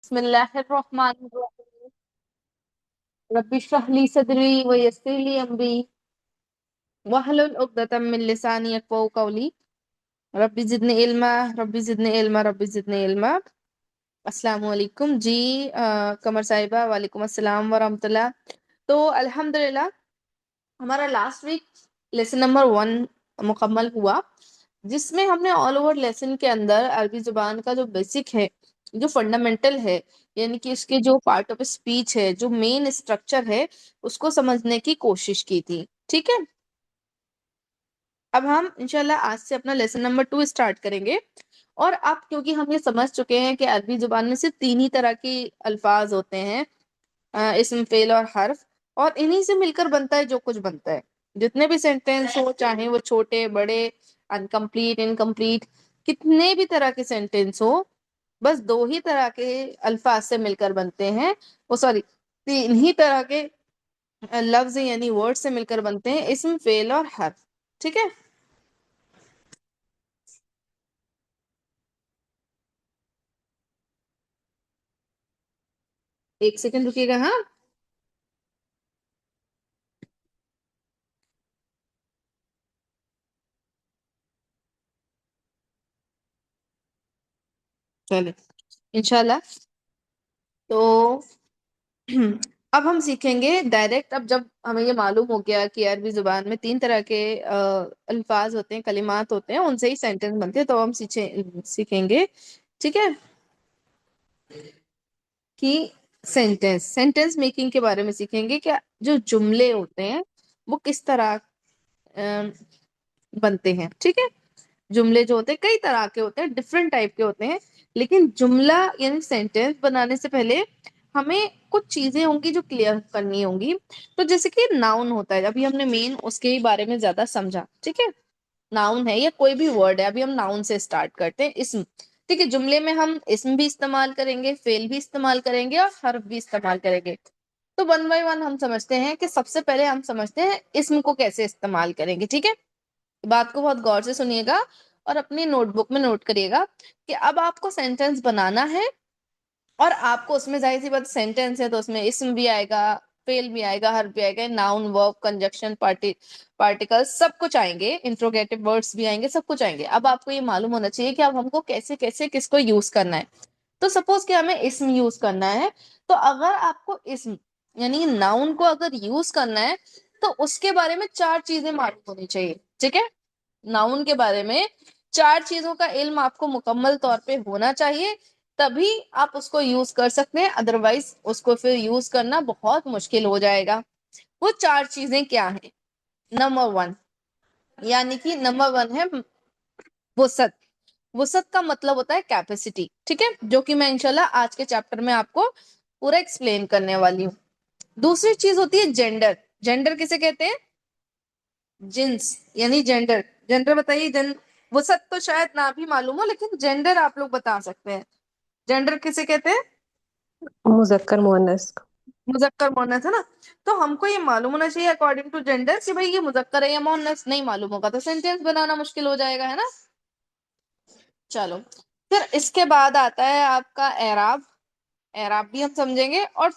بسم الله الرحمن الرحيم. رب اشرح لي صدري ويسر لي امري واحلل عقدة من لساني يفقهوا قولي. رب زدني علما رب زدني علما رب زدني علما. السلام علیکم جی. قمر صاحبہ وعلیکم السلام ورحمۃ اللہ. تو الحمدللہ ہمارا لاسٹ ویک لیسن نمبر 1 مکمل ہوا، جس میں ہم نے آل اوور لیسن کے اندر عربی زبان کا جو بیسک ہے، جو فنڈامنٹل ہے، یعنی کہ اس کے جو پارٹ آف اسپیچ ہے، جو مین اسٹرکچر ہے، اس کو سمجھنے کی کوشش کی تھی. ٹھیک ہے، اب ہم انشاءاللہ آج سے اپنا لیسن نمبر 2 اسٹارٹ کریں گے. اور اب کیونکہ ہم یہ سمجھ چکے ہیں کہ عربی زبان میں صرف 3 ہی طرح کی الفاظ ہوتے ہیں، اسم، فعل اور حرف، اور انہی سے مل کر بنتا ہے جو کچھ بنتا ہے. جتنے بھی سینٹینس ہو، چاہے وہ چھوٹے بڑے، انکمپلیٹ انکمپلیٹ، کتنے بھی طرح کے سینٹینس ہو، بس 2 ہی طرح کے الفاظ سے مل کر بنتے ہیں. وہ سوری 3 ہی طرح کے لفظ یعنی ورڈ سے مل کر بنتے ہیں، اسم، فعل اور حرف. ٹھیک ہے، ایک سیکنڈ رکیے گا. ہاں چلے انشاءاللہ. تو اب ہم سیکھیں گے ڈائریکٹ. اب جب ہمیں یہ معلوم ہو گیا کہ عربی زبان میں 3 طرح کے الفاظ ہوتے ہیں، کلمات ہوتے ہیں، ان سے ہی سینٹینس بنتے ہیں، تو ہم سیکھیں گے. ٹھیک ہے، کہ سینٹینس میکنگ کے بارے میں سیکھیں گے کہ جو جملے ہوتے ہیں وہ کس طرح بنتے ہیں. ٹھیک ہے، جملے جو ہوتے ہیں کئی طرح کے ہوتے ہیں، ڈفرنٹ ٹائپ کے ہوتے ہیں، لیکن جملہ یعنی سینٹینس بنانے سے پہلے ہمیں کچھ چیزیں ہوں گی جو کلیئر کرنی ہوں گی. تو جیسے کہ ناؤن ہوتا ہے، ابھی ہم نے مین اس کے بارے میں زیادہ سمجھا. ٹھیک ہے، ناؤن ہے یا کوئی بھی ورڈ ہے. ابھی ہم ناؤن سے اسٹارٹ کرتے ہیں، اسم. ٹھیک ہے، جملے میں ہم اسم بھی استعمال کریں گے، فعل بھی استعمال کریں گے، اور حرف بھی استعمال کریں گے. تو 1 بائی 1 ہم سمجھتے ہیں کہ سب سے پہلے ہم سمجھتے ہیں اسم کو کیسے استعمال کریں گے. ٹھیک ہے، بات کو بہت غور سے سنیے گا اور اپنی نوٹ بک میں نوٹ کریے گا کہ اب آپ کو سینٹینس بنانا ہے، اور آپ کو اس میں ظاہر سی بات سینٹینس ہے تو اس میں اسم بھی آئے گا، فعل بھی آئے گا، حرف بھی آئے گا، ناؤن، ورب، کنجکشن، پارٹیکل، سب کچھ آئیں گے، انٹروگیٹو ورڈز بھی آئیں گے، سب کچھ آئیں گے. اب آپ کو یہ معلوم ہونا چاہیے کہ اب ہم کو کیسے کیسے کس کو یوز کرنا ہے. تو سپوز کہ ہمیں اسم یوز کرنا ہے، تو اگر آپ کو اسم یعنی ناؤن کو اگر یوز کرنا ہے تو اس کے بارے میں 4 چیزیں معلوم ہونی چاہیے. ٹھیک ہے، ناؤن کے بارے میں 4 چیزوں کا علم آپ کو مکمل طور پہ ہونا چاہیے، تبھی آپ اس کو یوز کر سکتے ہیں، ادروائز اس کو پھر یوز کرنا بہت مشکل ہو جائے گا. وہ 4 چیزیں کیا ہیں؟ نمبر 1، یعنی کہ نمبر 1 ہے وسعت. وسعت کا مطلب ہوتا ہے کیپیسٹی. ٹھیک ہے، جو کہ میں انشاءاللہ آج کے چیپٹر میں آپ کو پورا ایکسپلین کرنے والی ہوں. دوسری چیز ہوتی ہے جینڈر. جینڈر کسے کہتے ہیں؟ جنس یعنی جینڈر. جینڈر بتائیے. وسعت تو شاید نہ بھی معلوم ہو، لیکن جینڈر آپ لوگ بتا سکتے ہیں. جینڈر کسے کہتے ہیں؟ مذکر مؤنث. مذکر مؤنث ہے نا. تو ہم کو یہ معلوم ہونا چاہیے اکارڈنگ ٹو جینڈر کہ بھائی یہ مذکر ہے یا مؤنث. نہیں معلوم ہوگا تو سینٹینس بنانا مشکل ہو جائے گا، ہے نا. چلو، پھر اس کے بعد آتا ہے آپ کا اعراب. اعراب بھی ہم سمجھیں گے. اور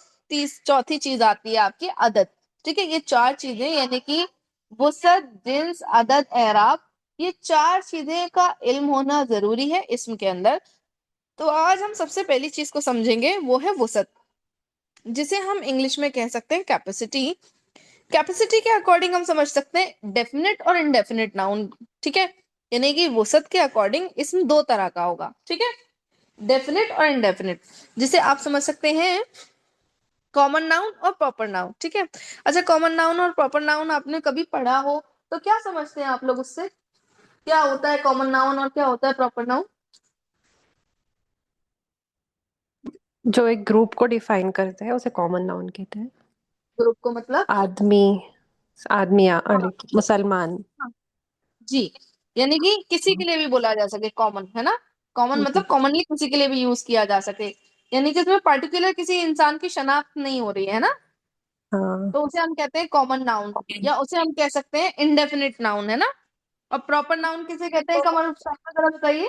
چوتھی چیز آتی ہے آپ کی عدد. ٹھیک ہے، یہ 4 چیزیں یعنی کہ وسعت، جنس، عدد، اعراب، یہ 4 چیزیں کا علم ہونا ضروری ہے اسم کے اندر. تو آج ہم سب سے پہلی چیز کو سمجھیں گے، وہ ہے وسعت، جسے ہم انگلش میں کہہ سکتے ہیں کیپیسٹی. کیپیسٹی کے اکارڈنگ ہم سمجھ سکتے ہیں ڈیفینٹ اور انڈیفینٹ ناؤن. ٹھیک ہے، یعنی کہ وسعت کے اکارڈنگ اسم 2 طرح کا ہوگا. ٹھیک ہے، ڈیفینٹ اور انڈیفینٹ، جسے آپ سمجھ سکتے ہیں کامن ناؤن اور پراپر ناؤن. ٹھیک ہے، اچھا کامن ناؤن اور پراپر ناؤن آپ نے کبھی پڑھا ہو تو کیا سمجھتے ہیں آپ لوگ اس سے؟ کیا ہوتا ہے کامن ناؤن اور کیا ہوتا ہے پراپر ناؤن؟ جو ایک گروپ کو ڈیفائن کرتے ہیں اسے کامن ناؤن کہتے ہیں. گروپ کو مطلب آدمی، آدمیاں، ہاں مسلمان. ہاں، جی، یعنی کہ کسی کے لیے بھی بولا جا سکے کامن، ہے نا. کامن جی مطلب کامنلی کسی کے لیے بھی یوز کیا جا سکے، یعنی کہ اس میں پرٹیکولر کسی انسان کی شناخت نہیں ہو رہی ہے نا. ہاں. تو اسے ہم کہتے ہیں کامن ناؤن، یا اسے ہم کہہ سکتے ہیں انڈیفینٹ ناؤن، ہے نا. اور پراپر ناؤن کسے کہتے ہیں؟ کمر صاحب ذرا بتائیے.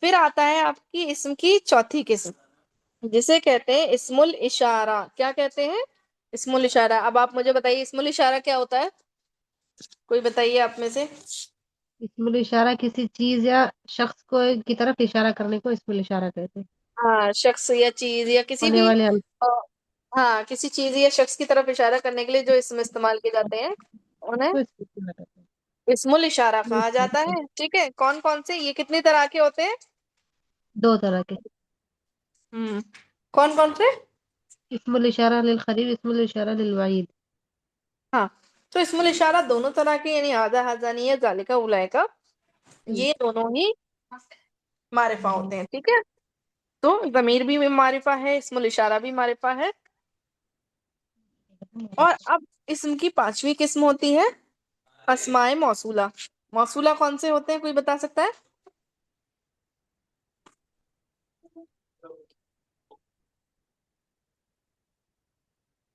پھر آتا ہے آپ کی اسم کی چوتھی قسم جسے کہتے ہیں اسم الاشارہ. کیا کہتے ہیں؟ اسم الاشارہ. اب آپ مجھے بتائیے اسم الاشارہ کیا ہوتا ہے؟ کوئی بتائیے آپ میں سے. اسم الاشارہ کسی چیز یا شخص کو کی طرف اشارہ کرنے کو اسم الاشارہ کہتے ہیں. ہاں، شخص یا چیز یا کسی ہونے بھی والے آ، ہاں کسی چیز یا شخص کی طرف اشارہ کرنے کے لیے جو اسم استعمال کیے جاتے ہیں انہیں کو اسم الاشارہ کہتے اسم الاشارہ کہا جاتا ہیں. ہے. ٹھیک ہے. کون کون سے؟ یہ کتنی طرح کے ہوتے ہیں؟ 2 طرح کے. کون کون سے؟ اسم الاشارہ للقریب، اسم الاشارہ للبعید. ہاں، تو اسم الاشارہ دونوں طرح کے، یعنی آدھا حضانیہ ذالکا اولئکا، یہ دونوں ہی معرفہ ہوتے ہیں. ٹھیک ہے. تو ضمیر بھی معرفہ ہے، اسم الاشارہ بھی معرفہ ہے. اور اب اسم کی 5ویں قسم ہوتی ہے اسماء موصولہ. موصولہ کون سے ہوتے ہیں؟ کوئی بتا سکتا ہے؟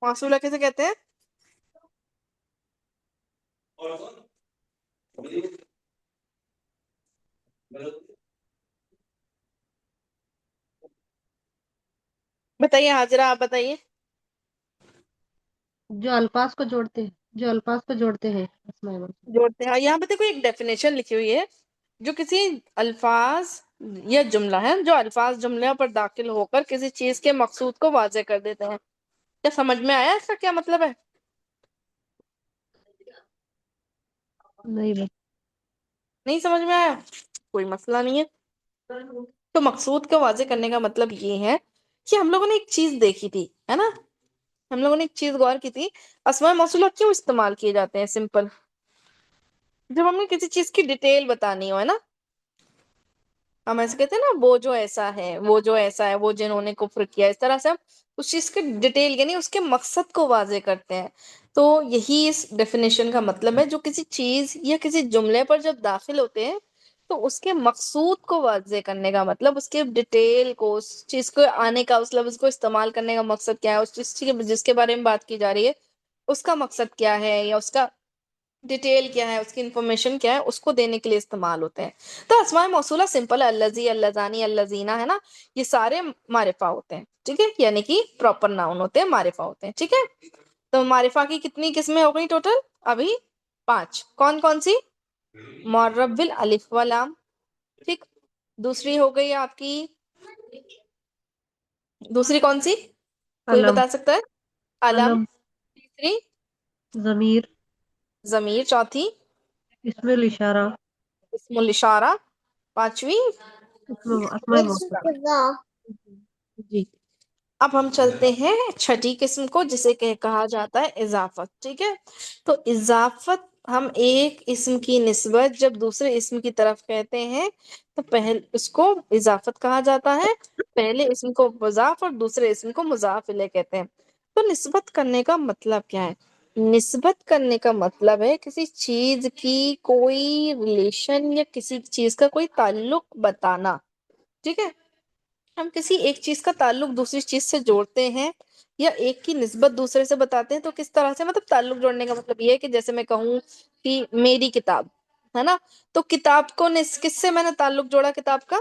موصولہ کیسے کہتے ہیں؟ بتائیے حاضرہ، آپ بتائیے. جو الفاظ کو جوڑتے ہیں اسماء موصولہ. جوڑتے ہیں. یہاں پہ دیکھو ایک ڈیفینیشن لکھی ہوئی ہے، جو کسی الفاظ یا جملہ ہے، جو الفاظ جملے پر داخل ہو کر کسی چیز کے مقصود کو واضح کر دیتے ہیں. کیا سمجھ میں آیا اس کا کیا مطلب ہے؟ نہیں بس. نہیں سمجھ میں آیا؟ کوئی مسئلہ نہیں ہے. تو مقصود کو واضح کرنے کا مطلب یہ ہے کہ ہم لوگوں نے ایک چیز دیکھی تھی، ہے نا، ہم لوگوں نے ایک چیز غور کی تھی. اسماء موصولہ کیوں استعمال کیے جاتے ہیں؟ سمپل، جب ہمیں کسی چیز کی ڈیٹیل بتانی ہو، ہے نا، ہم ایسے کہتے ہیں نا وہ جو ایسا ہے، وہ جو ایسا ہے، وہ جنہوں نے کفر کیا، اس طرح سے ہم اس چیز کی ڈیٹیل یعنی اس کے مقصد کو واضح کرتے ہیں. تو یہی اس ڈیفینیشن کا مطلب ہے، جو کسی چیز یا کسی جملے پر جب داخل ہوتے ہیں تو اس کے مقصود کو واضح کرنے کا مطلب اس کے ڈیٹیل کو، اس چیز کو آنے کا، اس لفظ کو استعمال کرنے کا مقصد کیا ہے، اس چیز جس کے بارے میں بات کی جا رہی ہے اس کا مقصد کیا ہے، یا اس کا ڈیٹیل کیا ہے، اس کی انفارمیشن کیا ہے، اس کو دینے کے لیے استعمال ہوتے ہیں. تو اسماء موصولہ سمپل الذی، اللذانی، اللذینہ، ہے نا، یہ سارے معرفہ ہوتے ہیں. ٹھیک ہے، یعنی کہ پراپر ناؤن ہوتے ہیں، معرفہ ہوتے ہیں. ٹھیک ہے. تو معرفہ کی کتنی قسمیں ہو گئی ٹوٹل؟ ابھی 5. کون کون سی؟ معرب بالالف واللام. ٹھیک. دوسری ہو گئی آپ کی، دوسری کون سی؟ کوئی علم. بتا سکتا ہے؟ علم. علم. تیسری ضمیر. ضمیر. چوتھی اسم الاشارہ. اسم الاشارہ. 5ویں اسماء موصولہ. جی. اب ہم چلتے ہیں چھٹی قسم کو، جسے کہ کہا جاتا ہے اضافت. ٹھیک ہے. تو اضافت ہم ایک اسم کی نسبت جب دوسرے اسم کی طرف کہتے ہیں تو اس کو اضافت کہا جاتا ہے. پہلے اسم کو مضاف اور دوسرے اسم کو مضاف الیہ کہتے ہیں. تو نسبت کرنے کا مطلب کیا ہے؟ نسبت کرنے کا مطلب ہے کسی چیز کی کوئی ریلیشن یا کسی چیز کا کوئی تعلق بتانا. ٹھیک ہے. ہم کسی ایک چیز کا تعلق دوسری چیز سے جوڑتے ہیں یا ایک کی نسبت دوسرے سے بتاتے ہیں. تو کس طرح سے؟ مطلب تعلق جوڑنے کا مطلب یہ ہے کہ جیسے میں کہوں کہ میری کتاب ہے نا، تو کتاب کو کس سے میں نے تعلق جوڑا؟ کتاب کا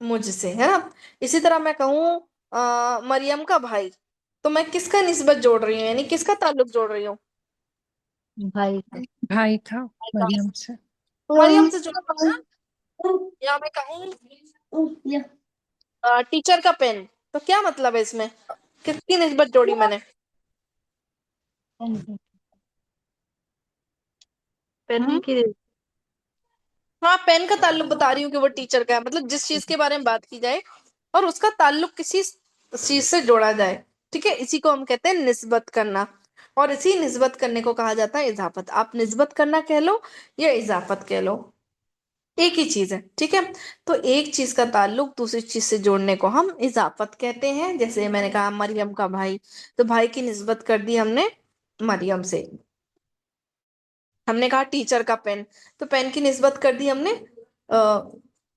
مجھ سے، ہے نا. اسی طرح میں کہوں مریم کا بھائی، تو میں کس کا نسبت جوڑ رہی ہوں، یعنی کس کا تعلق جوڑ رہی ہوں؟ بھائی کا. بھائی تھا مریم سے. مریم سے جوڑ رہی ہوں نا. یا میں کہوں ٹیچر کا پین، تو کیا مطلب ہے اس میں؟ کس کی نسبت جوڑی میں نے؟ پین کی. ہاں، پین کا تعلق بتا رہی ہوں کہ وہ ٹیچر کا ہے. مطلب جس چیز کے بارے میں بات کی جائے اور اس کا تعلق کسی چیز سے جوڑا جائے. ٹھیک ہے. اسی کو ہم کہتے ہیں نسبت کرنا، اور اسی نسبت کرنے کو کہا جاتا ہے اضافت. آپ نسبت کرنا کہہ لو یا اضافت کہہ لو، ایک ہی چیز ہے. ٹھیک ہے. تو ایک چیز کا تعلق دوسری چیز سے جوڑنے کو ہم اضافت کہتے ہیں. جیسے میں نے کہا مریم کا بھائی، تو بھائی کی نسبت کر دی ہم نے مریم سے. ہم نے کہا ٹیچر کا پین، تو پین کی نسبت کر دی ہم نے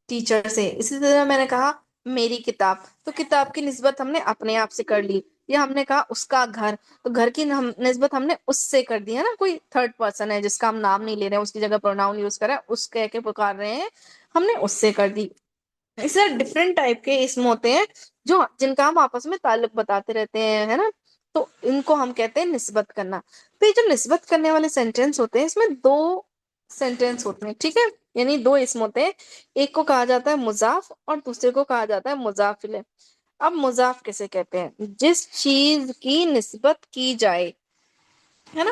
ٹیچر سے. اسی طرح میں نے کہا میری کتاب، تو کتاب کی نسبت ہم نے اپنے آپ سے کر لی. یا ہم نے کہا اس کا گھر، تو گھر کی نسبت ہم نے اس سے کر دی ہے نا، کوئی تھرڈ پرسن ہے جس کا ہم نام نہیں لے رہے ہیں، اس کی جگہ پروناؤن یوز کر رہے ہیں، اس کہہ کے پکار رہے ہیں، ہم نے اس سے کر دی۔ اس طرح ڈفرینٹ ٹائپ کے اسم ہوتے ہیں جو جن کا ہم آپس میں تعلق بتاتے رہتے ہیں، ہے نا، تو ان کو ہم کہتے ہیں نسبت کرنا۔ تو یہ جو نسبت کرنے والے سینٹینس ہوتے ہیں اس میں دو سینٹینس ہوتے ہیں، ٹھیک ہے، یعنی دو اسم ہوتے ہیں، ایک کو کہا جاتا ہے مضاف اور دوسرے کو کہا جاتا ہے مضاف الیہ۔ اب مضاف کیسے کہتے ہیں؟ جس چیز کی نسبت کی جائے، ہے نا،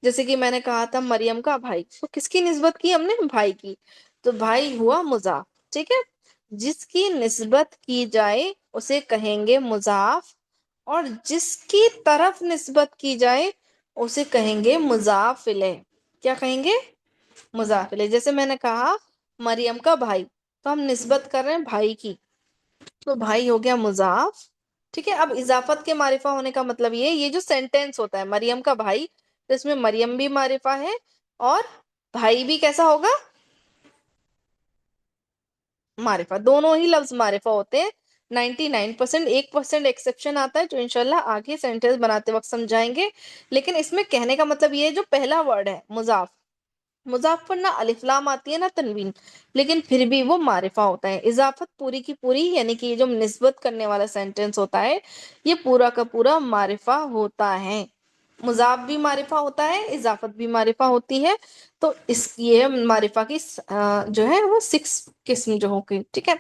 جیسے کہ میں نے کہا تھا مریم کا بھائی، تو کس کی نسبت کی ہم نے؟ بھائی کی، تو بھائی ہوا مضاف، ٹھیک ہے۔ جس کی نسبت کی جائے اسے کہیں گے مضاف، اور جس کی طرف نسبت کی جائے اسے کہیں گے مضاف الیہ۔ کیا کہیں گے؟ مضاف الیہ۔ جیسے میں نے کہا مریم کا بھائی، تو ہم نسبت کر رہے ہیں بھائی کی، تو بھائی ہو گیا مضاف، ٹھیک ہے۔ اب اضافت کے معرفہ ہونے کا مطلب یہ جو سینٹینس ہوتا ہے مریم کا بھائی، تو اس میں مریم بھی معرفہ ہے اور بھائی بھی کیسا ہوگا؟ معرفہ، دونوں ہی لفظ معرفہ ہوتے ہیں 99%۔ 1% ایکسیپشن آتا ہے جو انشاءاللہ آگے سینٹینس بناتے وقت سمجھائیں گے، لیکن اس میں کہنے کا مطلب یہ ہے جو پہلا ورڈ ہے مضاف، مضاف پر نہ الف لام آتی ہے نہ تنوین، لیکن پھر بھی وہ معرفہ ہوتا ہے۔ اضافت پوری کی پوری، یعنی کہ یہ جو نسبت کرنے والا سینٹینس ہوتا ہے یہ پورا کا پورا معرفہ ہوتا ہے۔ مضاف بھی معرفہ ہوتا ہے، اضافت بھی معرفہ ہوتی ہے، تو اس یہ معرفہ کی جو ہے وہ 6 قسم جو ہوگی، ٹھیک ہے۔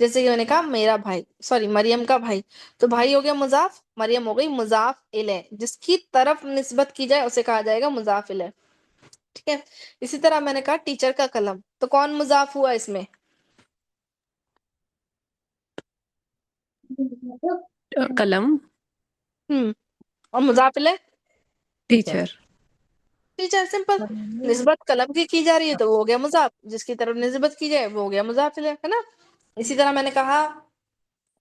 جیسے کہ میں نے کہا میرا بھائی، سوری مریم کا بھائی، تو بھائی ہو گیا مضاف، مریم ہو گئی مضاف الیہ، جس کی طرف نسبت کی جائے اسے کہا جائے گا مضاف الیہ، ٹھیک ہے۔ اسی طرح میں نے کہا ٹیچر کا قلم، تو کون مضاف ہوا اس میں؟ قلم، اور مضاف الیہ ٹیچر۔ Teacher, simple. نسبت قلم کی جا رہی ہے تو وہ ہو گیا مضاف، جس کی طرف نسبت کی جائے وہ ہو گیا مضاف الیہ، ہے نا۔ اسی طرح میں نے کہا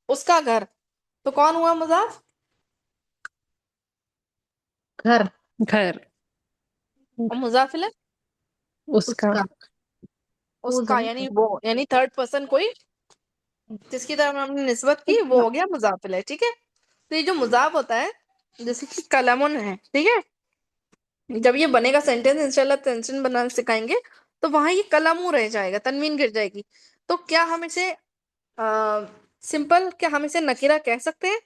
اس کا گھر، تو کون ہوا مضاف؟ گھر، گھر، اور مضاف الیہ اس اس کا، کا، اس کا، یعنی وہ، یعنی تھرڈ پرسن کوئی جس کی طرف ہم نے نسبت کی وہ ہو گیا مضاف الیہ، ٹھیک ہے۔ تو یہ جو مضاف ہوتا ہے جیسے کہ قلمن ہے، ٹھیک ہے، جب یہ بنے گا سینٹینس انشاءاللہ ٹینشن بنانا سکھائیں گے تو وہاں یہ قلم رہ جائے گا، تنوین گر جائے گی، تو کیا ہم اسے سمپل، کیا ہم اسے نکرہ کہہ سکتے ہیں؟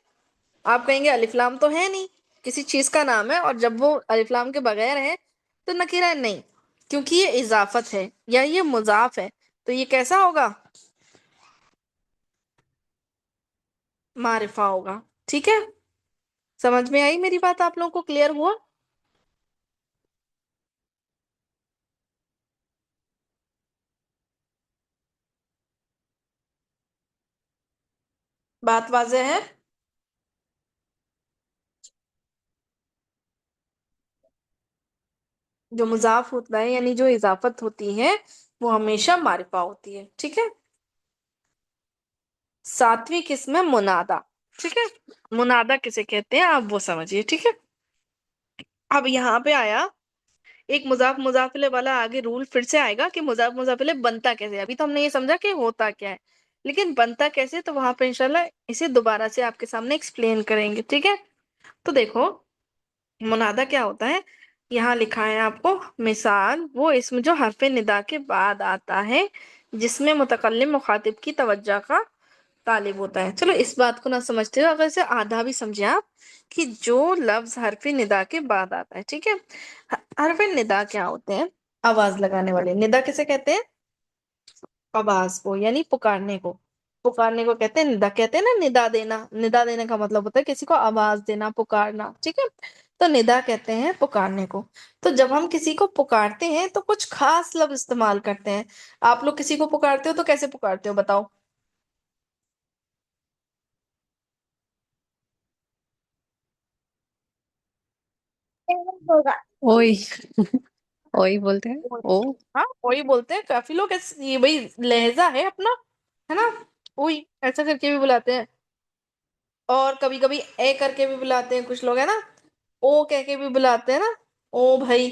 آپ کہیں گے الف لام تو ہے نہیں، کسی چیز کا نام ہے اور جب وہ الف لام کے بغیر ہے تو نکرہ نہیں، کیونکہ یہ اضافت ہے یا یہ مضاف ہے، تو یہ کیسا ہوگا؟ معرفہ ہوگا، ٹھیک ہے۔ سمجھ میں آئی میری بات؟ آپ لوگوں کو کلیئر ہوا؟ بات واضح ہے؟ جو مضاف ہوتا ہے یعنی جو اضافت ہوتی ہے وہ ہمیشہ معرفہ ہوتی ہے، ٹھیک ہے۔ 7ویں قسم ہے منادا، ٹھیک ہے۔ منادا کسے کہتے ہیں آپ وہ سمجھیے، ٹھیک ہے۔ اب یہاں پہ آیا ایک مضاف مضاف الیہ والا، آگے رول پھر سے آئے گا کہ مضاف مضاف الیہ بنتا کیسے۔ ابھی تو ہم نے یہ سمجھا کہ ہوتا کیا ہے، لیکن بنتا کیسے تو وہاں پہ انشاءاللہ اسے دوبارہ سے آپ کے سامنے ایکسپلین کریں گے، ٹھیک ہے۔ تو دیکھو منادا کیا ہوتا ہے، یہاں لکھا ہے آپ کو، مثال وہ اسم جو حرف ندا کے بعد آتا ہے جس میں متکلم مخاطب کی توجہ کا طالب ہوتا ہے۔ چلو اس بات کو نہ سمجھتے ہو، اگر اسے آدھا بھی سمجھے آپ، کہ جو لفظ حرف ندا کے بعد آتا ہے، ٹھیک ہے۔ حرف ندا کیا ہوتے ہیں؟ آواز لگانے والے۔ ندا کسے کہتے ہیں؟ آواز کو، یعنی پکارنے کو، پکارنے کو کہتے ہیں ندا، کہتے ہیں نا ندا دینا، ندا دینے کا مطلب ہوتا ہے کسی کو آواز دینا، پکارنا، ٹھیک ہے۔ تو ندا کہتے ہیں پکارنے کو۔ تو جب ہم کسی کو پکارتے ہیں تو کچھ خاص لفظ استعمال کرتے ہیں۔ آپ لوگ کسی کو پکارتے ہو تو کیسے پکارتے ہو بتاؤ؟ اوئی، اوئی بولتے ہیں، او۔ ہاں وہی بولتے ہیں، کافی لوگ یہ بھائی لہجہ ہے اپنا، ہے نا، وہی ایسا کر کے بھی بلاتے ہیں، اور کبھی کبھی اے کر کے بھی بلاتے ہیں کچھ لوگ، ہے نا، او کہہ کے بھی بلاتے ہیں نا، او بھائی،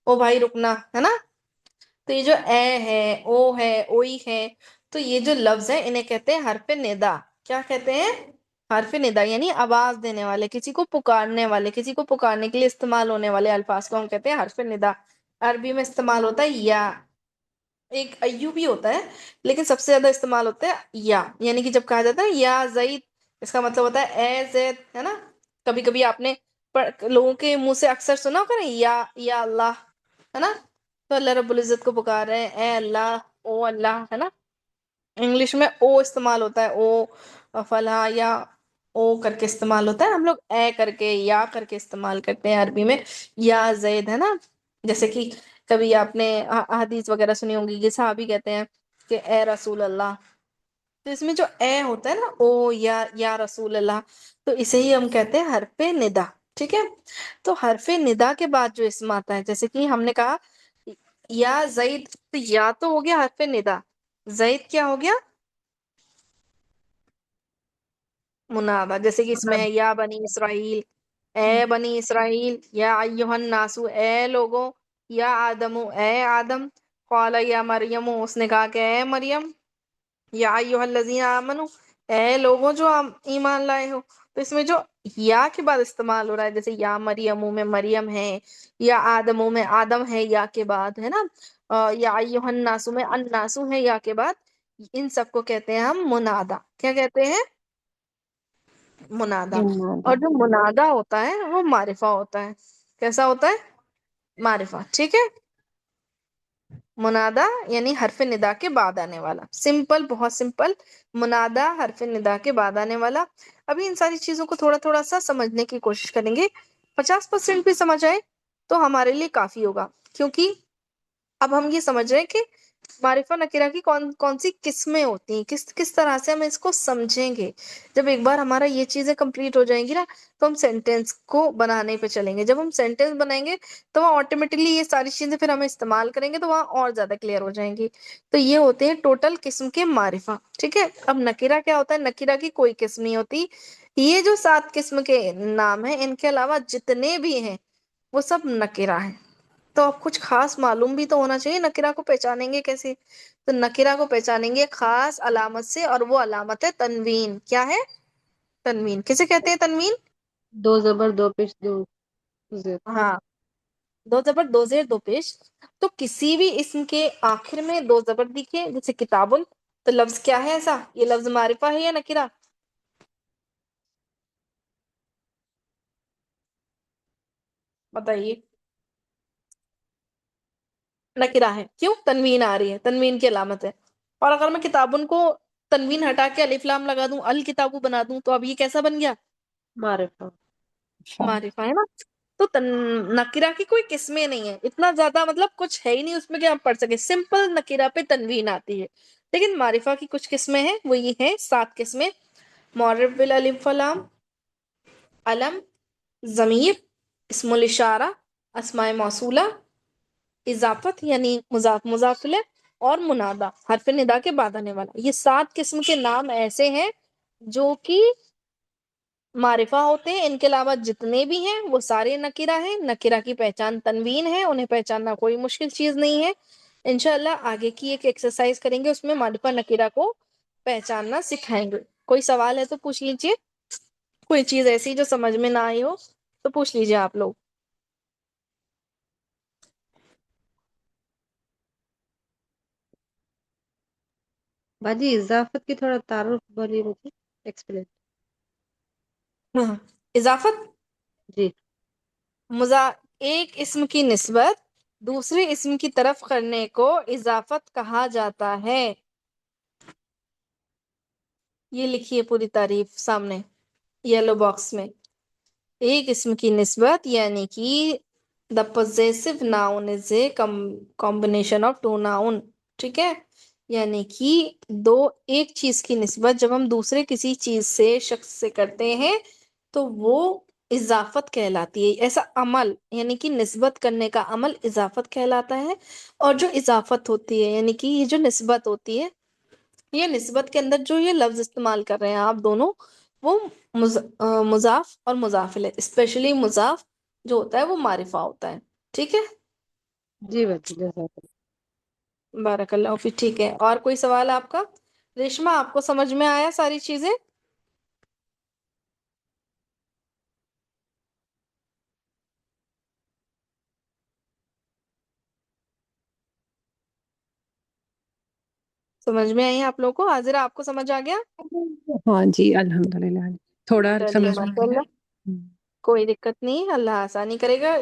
او بھائی رکنا، ہے نا۔ تو یہ جو اے ہے، او ہے، اوئی ہے، تو یہ جو لفظ ہیں انہیں کہتے ہیں حرف ندا۔ کیا کہتے ہیں؟ حرف ندا یعنی آواز دینے والے، کسی کو پکارنے والے، کسی کو پکارنے کے لیے استعمال ہونے والے الفاظ کو ہم کہتے ہیں حرف ندا۔ عربی میں استعمال ہوتا ہے یا، ایک ایو بھی ہوتا ہے لیکن سب سے زیادہ استعمال ہوتا ہے یا، یعنی کہ جب کہا جاتا ہے یا زید، اس کا مطلب ہوتا ہے اے زید، ہے نا؟ کبھی کبھی آپ نے لوگوں کے منہ سے اکثر سنا ہوگا نا یا اللہ، ہے نا؟ تو اللہ رب العزت کو پکار رہے ہیں اے اللہ، او اللہ، ہے نا؟ انگلش میں او استعمال ہوتا ہے، او فلاں، یا او کر کے استعمال ہوتا ہے، ہم لوگ اے کر کے یا کر کے استعمال کرتے ہیں عربی میں، یا زید، ہے نا؟ جیسے کہ کبھی آپ نے حدیث وغیرہ سنی ہوں گی کہ صحابی کہتے ہیں کہ اے رسول اللہ، تو اس میں جو اے ہوتا ہے نا، او یا رسول اللہ، تو اسے ہی ہم کہتے ہیں حرف ندا، ٹھیک ہے؟ تو حرف ندا کے بعد جو اسم آتا ہے، جیسے کہ ہم نے کہا یا زید، تو یا تو ہو گیا حرف ندا، زید کیا ہو گیا؟ منادا، جیسے کہ اس میں ہے یا بنی اسرائیل، اے بنی اسرائیل، یا ایہا الناسو، اے لوگوں، یا آدم، اے آدم، قال یا مریم، اس نے کہا کہ اے مریم، یا ایہا الذین آمنو، اے لوگوں جو ایمان لائے ہو، تو اس میں جو یا کے بعد استعمال ہو رہا ہے، جیسے یا مریم میں مریم ہے، یا آدم میں آدم ہے یا کے بعد، ہے نا؟ یا ایہا الناسو میں الناسو ہے یا کے بعد، ان سب کو کہتے ہیں ہم منادا۔ کیا کہتے ہیں؟ منادا۔ منادا۔ اور جو منادا ہوتا ہے وہ معرفہ ہوتا ہے۔ کیسا ہوتا ہے؟ معرفہ، ٹھیک ہے؟ منادا یعنی حرف ندا کے بعد آنے والا، سمپل، بہت سمپل، منادا حرف ندا کے بعد آنے والا۔ ابھی ان ساری چیزوں کو تھوڑا تھوڑا سا سمجھنے کی کوشش کریں گے، 50% بھی سمجھ آئے تو ہمارے لیے کافی ہوگا، کیونکہ اب ہم یہ سمجھ رہے ہیں کہ معرفہ نکرہ کی کون کون سی قسمیں ہوتی ہیں، کس طرح سے ہم اس کو سمجھیں گے۔ جب ایک بار ہمارا یہ چیزیں کمپلیٹ ہو جائیں گی نا، تو ہم سینٹینس کو بنانے پہ چلیں گے۔ جب ہم سینٹینس بنائیں گے تو وہاں آٹومیٹکلی یہ ساری چیزیں پھر ہمیں استعمال کریں گے تو وہاں اور زیادہ کلیئر ہو جائیں گی۔ تو یہ ہوتے ہیں ٹوٹل قسم کے معرفہ، ٹھیک ہے؟ اب نکرہ کیا ہوتا ہے؟ نکرہ کی کوئی قسم نہیں ہوتی۔ یہ جو 7 قسم کے نام ہیں، ان کے علاوہ جتنے بھی ہیں وہ سب نکرہ ہیں۔ تو اب کچھ خاص معلوم بھی تو ہونا چاہیے، نکرہ کو پہچانیں گے کیسے؟ تو نکرہ کو پہچانیں گے خاص علامت سے، اور وہ علامت ہے تنوین۔ کیا ہے؟ تنوین۔ کسے کہتے ہیں تنوین؟ 2 زبر 2 پیش 2 زیر۔ ہاں، 2 زبر 2 زیر 2 پیش۔ تو کسی بھی اسم کے آخر میں 2 زبر دکھے، جیسے کتابن، تو لفظ کیا ہے ایسا؟ یہ لفظ معرفہ ہے یا نکرہ؟ بتائیے۔ نکرہ ہے، کیوں؟ تنوین آ رہی ہے، تنوین کی علامت ہے۔ اور اگر میں کتابن کو تنوین ہٹا کے الف لام لگا دوں، الکتابو بنا دوں، تو اب یہ کیسا بن گیا؟ معرفہ۔ معرفہ، ہے نا؟ تو نکرہ کی کوئی قسمیں نہیں ہے، اتنا زیادہ مطلب کچھ ہے ہی نہیں اس میں کہ آپ پڑھ سکے، سمپل نکرہ پہ تنوین آتی ہے۔ لیکن معرفہ کی کچھ قسمیں ہیں، وہ یہ ہیں 7 قسمیں: معرف بالالف واللام، علم، ضمیر، اسم الاشارہ، اسماء موصولہ، اضافت یعنی مضاف مضاف الیہ، اور منادا حرف ندا کے بعد آنے والا۔ یہ 7 قسم کے نام ایسے ہیں جو کہ معرفہ ہوتے ہیں، ان کے علاوہ جتنے بھی ہیں وہ سارے نکرہ ہیں۔ نکرہ کی پہچان تنوین ہے، انہیں پہچاننا کوئی مشکل چیز نہیں ہے۔ انشاءاللہ آگے کی ایک ایکسرسائز کریں گے، اس میں معرفہ نکرہ کو پہچاننا سکھائیں گے۔ کوئی سوال ہے تو پوچھ لیجئے، کوئی چیز ایسی جو سمجھ میں نہ آئی ہو تو پوچھ لیجئے آپ لوگ۔ باجی اضافت کی تھوڑا تعارف بولیے مجھے، ایکسپلین۔ ہاں، اضافت جی۔ ایک اسم کی نسبت دوسرے اسم کی طرف کرنے کو اضافت کہا جاتا ہے۔ یہ لکھیے پوری تعریف سامنے یلو باکس میں۔ ایک اسم کی نسبت یعنی کہ the possessive noun is a combination of two noun، ٹھیک ہے؟ یعنی کہ ایک چیز کی نسبت جب ہم دوسرے کسی چیز سے، شخص سے کرتے ہیں تو وہ اضافت کہلاتی ہے۔ ایسا عمل یعنی کہ نسبت کرنے کا عمل اضافت کہلاتا ہے۔ اور جو اضافت ہوتی ہے یعنی کہ یہ جو نسبت ہوتی ہے، یہ نسبت کے اندر جو یہ لفظ استعمال کر رہے ہیں آپ دونوں، وہ مضاف اور مضاف الیہ، اسپیشلی مضاف جو ہوتا ہے وہ معرفہ ہوتا ہے، ٹھیک ہے؟ جی باجی، جزاک اللہ۔ بارک اللہ فی، ٹھیک ہے۔ اور کوئی سوال آپ کا؟ ریشما، آپ کو سمجھ میں آیا ساری چیزیں؟ سمجھ میں آئی آپ لوگوں کو؟ حاضرہ آپ کو سمجھ آ گیا؟ ہاں جی الحمدللہ تھوڑا چلیے سمجھ میں ماشاء آ گیا۔ اللہ، کوئی دقت نہیں، اللہ آسانی کرے گا۔